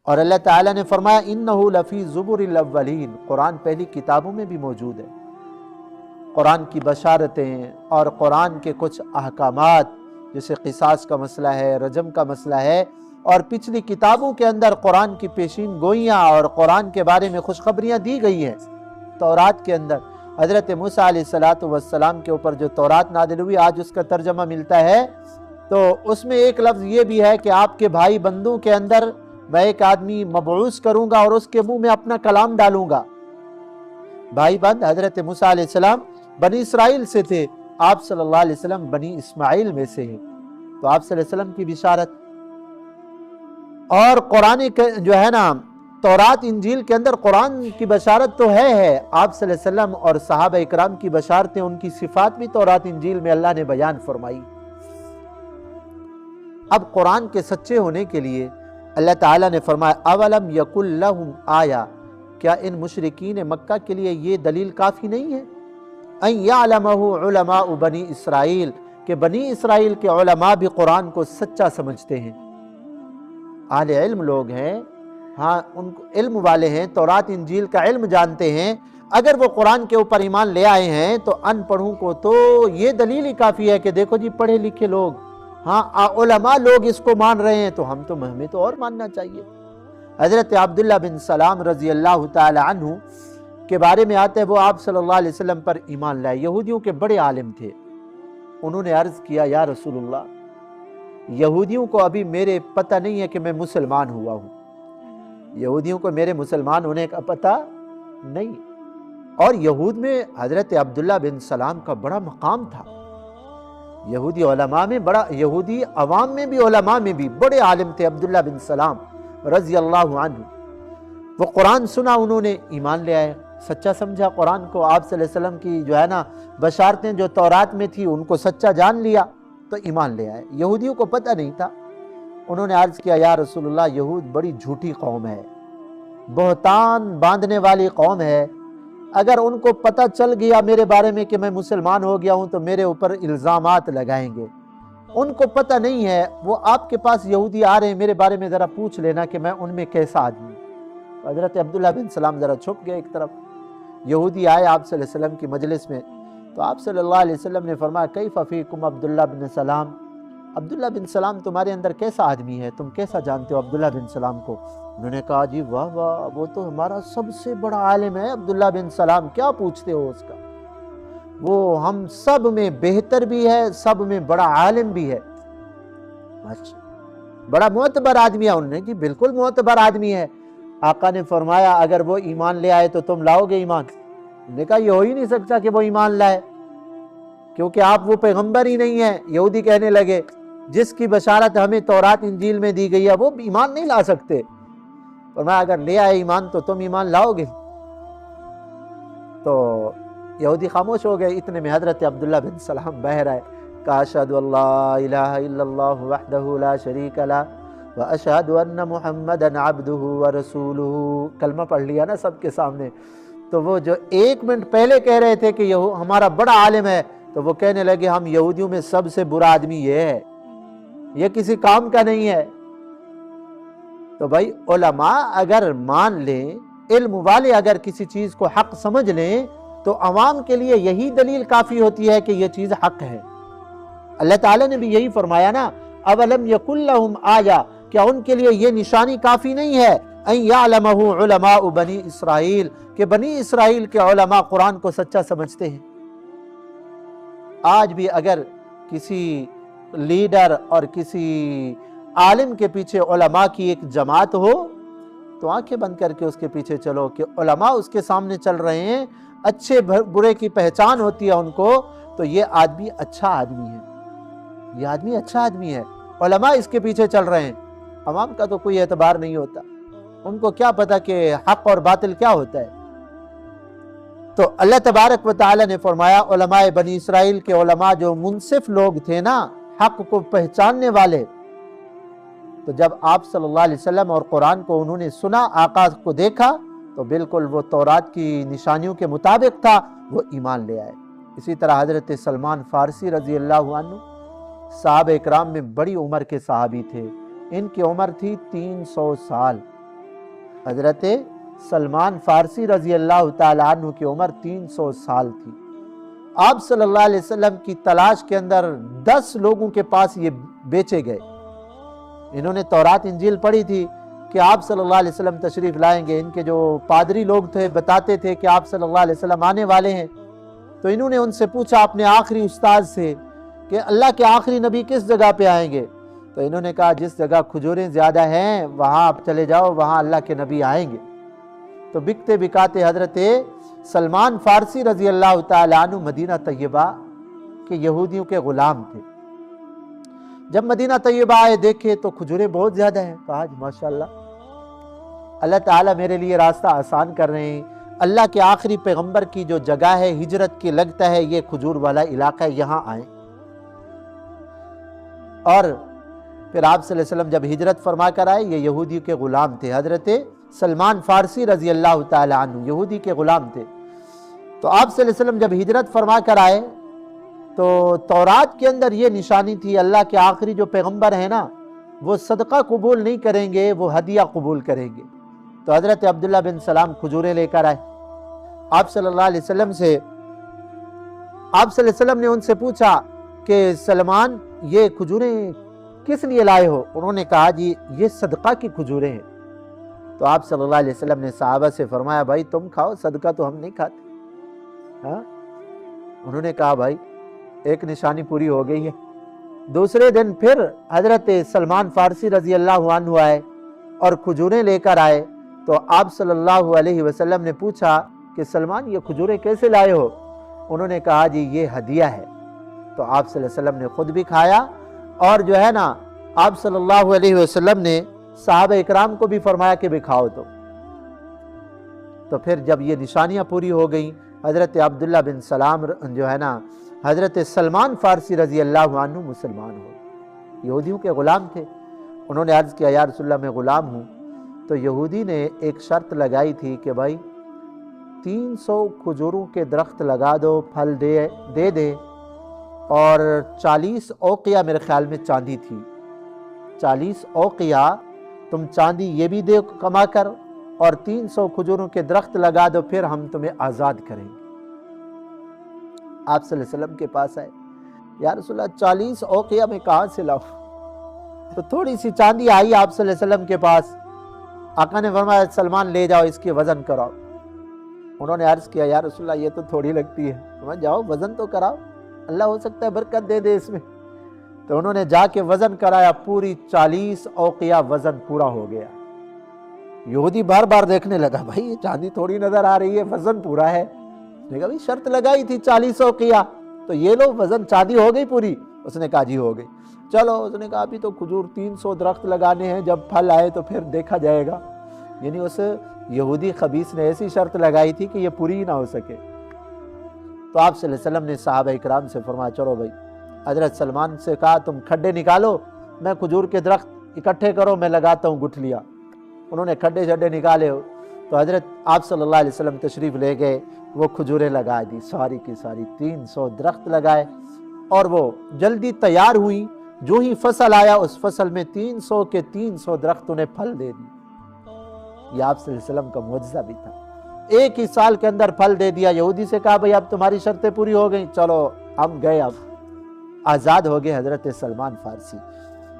اور اللہ تعالیٰ نے فرمایا انہو لفی زبر الاولین، قرآن پہلی کتابوں میں بھی موجود ہے۔ قرآن کی بشارتیں اور قرآن کے کچھ احکامات جیسے قصاص کا مسئلہ ہے، رجم کا مسئلہ ہے، اور پچھلی کتابوں کے اندر قرآن کی پیشین گوئیاں اور قرآن کے بارے میں خوشخبریاں دی گئی ہیں۔ تورات کے اندر حضرت موسیٰ علیہ السلام کے اوپر جو تورات نازل ہوئی، آج اس کا ترجمہ ملتا ہے، تو اس میں ایک لفظ یہ بھی ہے کہ آپ کے بھائی بندوں کے اندر میں ایک آدمی مبعوث کروں گا اور اس کے منہ میں اپنا کلام ڈالوں گا۔ بھائی بند حضرت موسیٰ علیہ السلام بنی اسرائیل سے تھے، آپ صلی اللہ علیہ وسلم بنی اسماعیل میں سے ہیں، تو آپ صلی اللہ علیہ وسلم کی بشارت اور قرآن جو ہے نا تورات انجیل کے اندر قرآن کی بشارت تو ہے، آپ صلی اللہ علیہ وسلم اور صحابہ اکرام کی بشارتیں، ان کی صفات بھی تورات انجیل میں اللہ نے بیان فرمائی۔ اب قرآن کے سچے ہونے کے لیے اللہ تعالیٰ نے فرمایا اولم یکن لہم آیا، کیا ان مشرکین مکہ کے لیے یہ دلیل کافی نہیں ہے ان یعلمہ علماء بنی اسرائیل، کہ بنی اسرائیل کے علماء بھی قرآن کو سچا سمجھتے ہیں، اہل علم لوگ ہیں، ہاں ان کو علم والے ہیں، تورات انجیل کا علم جانتے ہیں، اگر وہ قرآن کے اوپر ایمان لے آئے ہیں تو ان پڑھوں کو تو یہ دلیل ہی کافی ہے کہ دیکھو جی پڑھے لکھے لوگ، ہاں علماء لوگ اس کو مان رہے ہیں تو ہمیں تو اور ماننا چاہیے۔ حضرت عبداللہ بن سلام رضی اللہ تعالی عنہ کے بارے میں آتا ہے، وہ آپ صلی اللہ علیہ وسلم پر ایمان لائے، یہودیوں کے بڑے عالم تھے۔ انہوں نے عرض کیا یا رسول اللہ، یہودیوں کو ابھی میرے پتہ نہیں ہے کہ میں مسلمان ہوا ہوں، یہودیوں کو میرے مسلمان ہونے کا پتہ نہیں، اور یہود میں حضرت عبداللہ بن سلام کا بڑا مقام تھا، یہودی علماء میں بڑا، یہودی عوام میں بھی علماء میں بھی بڑے عالم تھے عبداللہ بن سلام رضی اللہ عنہ۔ وہ قرآن سنا، انہوں نے ایمان لے آئے، سچا سمجھا قرآن کو، آپ صلی اللہ علیہ وسلم کی جو ہے نا بشارتیں جو تورات میں تھی ان کو سچا جان لیا تو ایمان لے آئے۔ یہودیوں کو پتہ نہیں تھا، انہوں نے عرض کیا یا رسول اللہ، یہود بڑی جھوٹی قوم ہے، بہتان باندھنے والی قوم ہے، اگر ان کو پتہ چل گیا میرے بارے میں کہ میں مسلمان ہو گیا ہوں تو میرے اوپر الزامات لگائیں گے، ان کو پتہ نہیں ہے، وہ آپ کے پاس یہودی آ رہے ہیں، میرے بارے میں ذرا پوچھ لینا کہ میں ان میں کیسا آدمی ہوں۔ حضرت عبداللہ بن سلام ذرا چھپ گئے ایک طرف، یہودی آئے آپ صلی اللہ علیہ وسلم کی مجلس میں، تو آپ صلی اللہ علیہ وسلم نے فرمایا کیف فیکم عبداللہ بن سلام، عبداللہ بن سلام تمہارے اندر کیسا آدمی ہے، تم کیسا جانتے ہو عبداللہ بن سلام کو؟ انہوں نے کہا جی واہ واہ، وہ تو ہمارا سب سے بڑا عالم ہے عبداللہ بن سلام، کیا پوچھتے ہو اس کا، وہ ہم سب میں بہتر بھی ہے، سب میں بڑا عالم بھی ہے، اچھا بڑا معتبر آدمی ہے؟ انہوں نے جی بالکل معتبر آدمی ہے۔ آقا نے فرمایا اگر وہ ایمان لے آئے تو تم لاؤ گے ایمان؟ انہوں نے کہا یہ ہو ہی نہیں سکتا کہ وہ ایمان لائے، کیونکہ آپ وہ پیغمبر ہی نہیں ہیں۔ یہودی کہنے لگے جس کی بشارت ہمیں تورات انجیل میں دی گئی ہے وہ ایمان نہیں لا سکتے، فرمایا اگر لے آئے ایمان تو تم ایمان لاؤ گے؟ تو یہودی خاموش ہو گئے، اتنے میں حضرت عبداللہ بن سلام باہر آئے، کہا اشہد ان لا الہ الا اللہ وحدہ لا شریک لہ واشہد ان محمدا عبدہ ورسولہ، کلمہ پڑھ لیا نا سب کے سامنے۔ تو وہ جو ایک منٹ پہلے کہہ رہے تھے کہ یہ ہمارا بڑا عالم ہے، تو وہ کہنے لگے ہم یہودیوں میں سب سے برا آدمی یہ ہے، یہ کسی کام کا نہیں ہے۔ تو بھائی علماء اگر مان لیں، علم والے اگر کسی چیز کو حق سمجھ لیں تو عوام کے لیے یہی دلیل کافی ہوتی ہے کہ یہ چیز حق ہے۔ اللہ تعالیٰ نے بھی یہی فرمایا نا اولم یکن لہم آیا، کیا ان کے لیے یہ نشانی کافی نہیں ہے ان یعلمہ علماء بنی اسرائیل، کہ بنی اسرائیل کے علماء قرآن کو سچا سمجھتے ہیں۔ آج بھی اگر کسی لیڈر اور کسی عالم کے پیچھے علماء کی ایک جماعت ہو تو آنکھیں بند کر کے اس کے پیچھے چلو کہ علماء اس کے سامنے چل رہے ہیں، اچھے برے کی پہچان ہوتی ہے ان کو، تو یہ آدمی اچھا آدمی ہے، یہ آدمی اچھا آدمی ہے، علماء اس کے پیچھے چل رہے ہیں۔ عوام کا تو کوئی اعتبار نہیں ہوتا، ان کو کیا پتا کہ حق اور باطل کیا ہوتا ہے۔ تو اللہ تبارک و تعالی نے فرمایا علماء بنی اسرائیل کے علماء جو منصف لوگ تھے نا، حق کو پہچاننے والے، تو جب آپ صلی اللہ علیہ وسلم اور قرآن کو انہوں نے سنا، آقا کو دیکھا، تو بالکل وہ تورات کی نشانیوں کے مطابق تھا، وہ ایمان لے آئے۔ اسی طرح حضرت سلمان فارسی رضی اللہ عنہ صحابہ اکرام میں بڑی عمر کے صحابی تھے، ان کی عمر تھی 300 سال، حضرت سلمان فارسی رضی اللہ تعالیٰ عنہ کی عمر 300 سال تھی۔ آپ صلی اللہ علیہ وسلم کی تلاش کے اندر 10 لوگوں کے پاس یہ بیچے گئے۔ انہوں نے تورات انجیل پڑھی تھی کہ آپ صلی اللہ علیہ وسلم تشریف لائیں گے۔ ان کے جو پادری لوگ تھے بتاتے تھے کہ آپ صلی اللہ علیہ وسلم آنے والے ہیں، تو انہوں نے ان سے پوچھا اپنے آخری استاد سے کہ اللہ کے آخری نبی کس جگہ پہ آئیں گے؟ تو انہوں نے کہا جس جگہ کھجوریں زیادہ ہیں وہاں آپ چلے جاؤ، وہاں اللہ کے نبی آئیں گے۔ تو بکتے بکاتے حضرت سلمان فارسی رضی اللہ تعالیٰ عنہ مدینہ طیبہ کے یہودیوں کے غلام تھے۔ جب مدینہ طیبہ آئے دیکھے تو کھجوریں بہت زیادہ ہیں، کہا ماشاءاللہ اللہ تعالیٰ میرے لیے راستہ آسان کر رہے ہیں، اللہ کے آخری پیغمبر کی جو جگہ ہے ہجرت کی لگتا ہے یہ کھجور والا علاقہ ہے، یہاں آئیں۔ اور پھر آپ صلی اللہ علیہ وسلم جب ہجرت فرما کر آئے، یہ یہودی کے غلام تھے، حضرت سلمان فارسی رضی اللہ تعالی عنہ یہودی کے غلام تھے۔ تو آپ صلی اللہ علیہ وسلم جب ہجرت فرما کر آئے تو تورات کے اندر یہ نشانی تھی اللہ کے آخری جو پیغمبر ہیں نا وہ صدقہ قبول نہیں کریں گے، وہ ہدیہ قبول کریں گے۔ تو حضرت عبداللہ بن سلام کھجوریں لے کر آئے آپ صلی اللہ علیہ وسلم سے۔ آپ صلی اللہ علیہ وسلم نے ان سے پوچھا کہ سلمان یہ کھجوریں کس لیے لائے ہو؟ انہوں نے کہا جی یہ صدقہ کی کھجوریں ہیں۔ تو آپ صلی اللہ علیہ وسلم نے صحابہ سے فرمایا بھائی تم کھاؤ، صدقہ تو ہم نہیں کھاتے۔ انہوں نے کہا بھائی ایک نشانی پوری ہو گئی ہے۔ دوسرے دن پھر حضرت سلمان فارسی رضی اللہ عنہ آئے اور کھجوریں لے کر آئے۔ تو آپ صلی اللہ علیہ وسلم نے پوچھا کہ سلمان یہ کھجوریں کیسے لائے ہو؟ انہوں نے کہا جی یہ ہدیہ ہے۔ تو آپ صلی اللہ علیہ وسلم نے خود بھی کھایا، اور جو ہے نا آپ صلی اللہ علیہ وسلم نے صحابہ اکرام کو بھی فرمایا کہ بھی کھاؤ۔ تو پھر جب یہ نشانیاں پوری ہو گئیں، حضرت عبداللہ بن سلام جو ہے نا حضرت سلمان فارسی رضی اللہ عنہ مسلمان ہو، یہودیوں کے غلام تھے۔ انہوں نے عرض کیا یا رسول اللہ میں غلام ہوں۔ تو یہودی نے ایک شرط لگائی تھی کہ بھائی 300 کھجوروں کے درخت لگا دو، پھل دے دے، اور 40 اوقیہ میرے خیال میں چاندی تھی، 40 اوقیہ تم چاندی یہ بھی دے کما کر، اور 300 کھجوروں کے درخت لگا دو، پھر ہم تمہیں آزاد کریں گے۔ آپ صلی اللہ علیہ وسلم کے پاس آئے، یا رسول اللہ 40 اوقیہ میں کہاں سے لاؤں؟ تو تھوڑی سی چاندی آئی آپ صلی اللہ علیہ وسلم کے پاس۔ آقا نے فرمایا سلمان لے جاؤ اس کی وزن کراؤ۔ انہوں نے عرض کیا یا رسول اللہ یہ تو تھوڑی لگتی ہے۔ فرمایا جاؤ وزن تو کراؤ، اللہ ہو سکتا ہے برکت دے دے اس میں۔ تو انہوں نے جا کے وزن کرایا، پوری 40 اوقیہ وزن پورا ہو گیا۔ یہودی بار بار دیکھنے لگا بھائی یہ چاندی تھوڑی نظر آ رہی ہے، وزن پورا ہے۔ نے کہا بھائی شرط لگائی تھی 40 اوقیہ، تو یہ لو وزن چاندی ہو گئی پوری؟ اس نے کہا جی ہو گئی۔ چلو، اس نے کہا ابھی تو کھجور 300 درخت لگانے ہیں، جب پھل آئے تو پھر دیکھا جائے گا۔ یعنی اس یہودی خبیث نے ایسی شرط لگائی تھی کہ یہ پوری ہی نہ ہو سکے۔ تو آپ صلی اللہ علیہ وسلم نے صحابہ اکرام سے فرمایا چلو بھائی، حضرت سلمان سے کہا تم کھڈے نکالو، میں کھجور کے درخت اکٹھے کرو، میں لگاتا ہوں گٹھلیاں۔ انہوں نے کھڈے شڈے نکالے ہو، تو حضرت آپ صلی اللہ علیہ وسلم تشریف لے گئے، وہ کھجوریں لگا دی، ساری کی ساری 300 درخت لگائے، اور وہ جلدی تیار ہوئی۔ جو ہی فصل آیا اس فصل میں 300 کے 300 درختوں نے پھل دے دی۔ یہ آپ صلی اللہ علیہ وسلم کا معجزہ بھی تھا، ایک ہی سال کے اندر پھل دے دیا۔ یہودی سے کہا بھئی اب تمہاری شرطیں پوری ہو گئیں، چلو ہم گئے، اب آزاد ہو گئے حضرت سلمان فارسی۔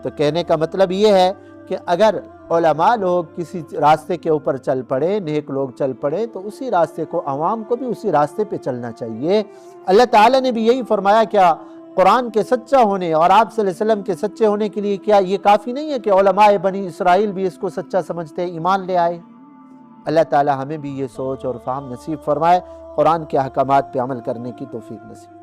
تو کہنے کا مطلب یہ ہے کہ اگر علماء لوگ کسی راستے کے اوپر چل پڑے، نیک لوگ چل پڑے، تو اسی راستے کو، عوام کو بھی اسی راستے پہ چلنا چاہیے۔ اللہ تعالیٰ نے بھی یہی فرمایا، کیا قرآن کے سچا ہونے اور آپ صلی اللہ علیہ وسلم کے سچے ہونے کے لیے کیا یہ کافی نہیں ہے کہ علماء بنی اسرائیل بھی اس کو سچا سمجھتے ایمان لے آئے؟ اللہ تعالیٰ ہمیں بھی یہ سوچ اور فہم نصیب فرمائے، قرآن کے احکامات پہ عمل کرنے کی توفیق نصیب۔